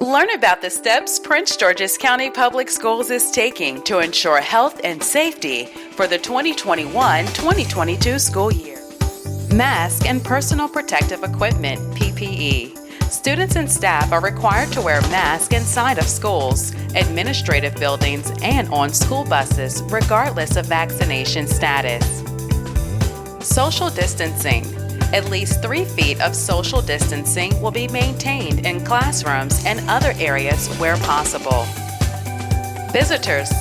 Learn about the steps Prince George's County Public Schools is taking to ensure health and safety for the 2021-2022 school year. Mask and personal protective equipment, PPE. Students and staff are required to wear masks inside of schools, administrative buildings, and on school buses, regardless of vaccination status. Social distancing. At least 3 feet of social distancing will be maintained in classrooms and other areas where possible. Visitors.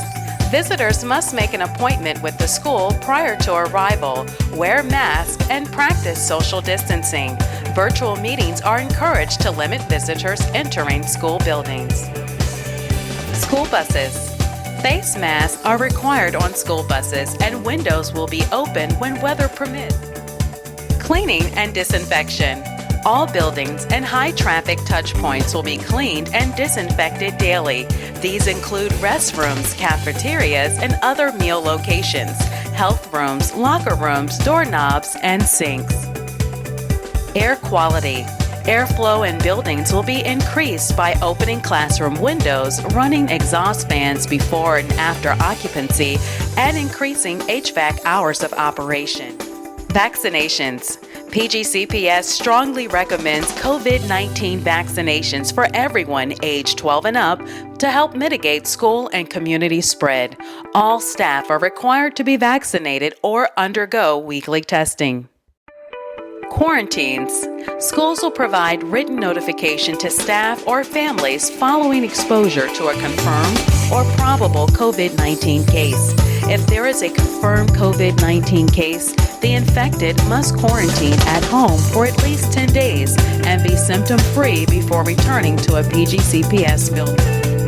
Visitors must make an appointment with the school prior to arrival, wear masks, and practice social distancing. Virtual meetings are encouraged to limit visitors entering school buildings. School buses. Face masks are required on school buses, and windows will be open when weather permits. Cleaning and disinfection. All buildings and high-traffic touchpoints will be cleaned and disinfected daily. These include restrooms, cafeterias, and other meal locations, health rooms, locker rooms, doorknobs, and sinks. Air quality. Airflow in buildings will be increased by opening classroom windows, running exhaust fans before and after occupancy, and increasing HVAC hours of operation. Vaccinations. PGCPS strongly recommends COVID-19 vaccinations for everyone aged 12 and up to help mitigate school and community spread. All staff are required to be vaccinated or undergo weekly testing. Quarantines. Schools will provide written notification to staff or families following exposure to a confirmed or probable COVID-19 case. If there is a confirmed COVID-19 case, the infected must quarantine at home for at least 10 days and be symptom-free before returning to a PGCPS building.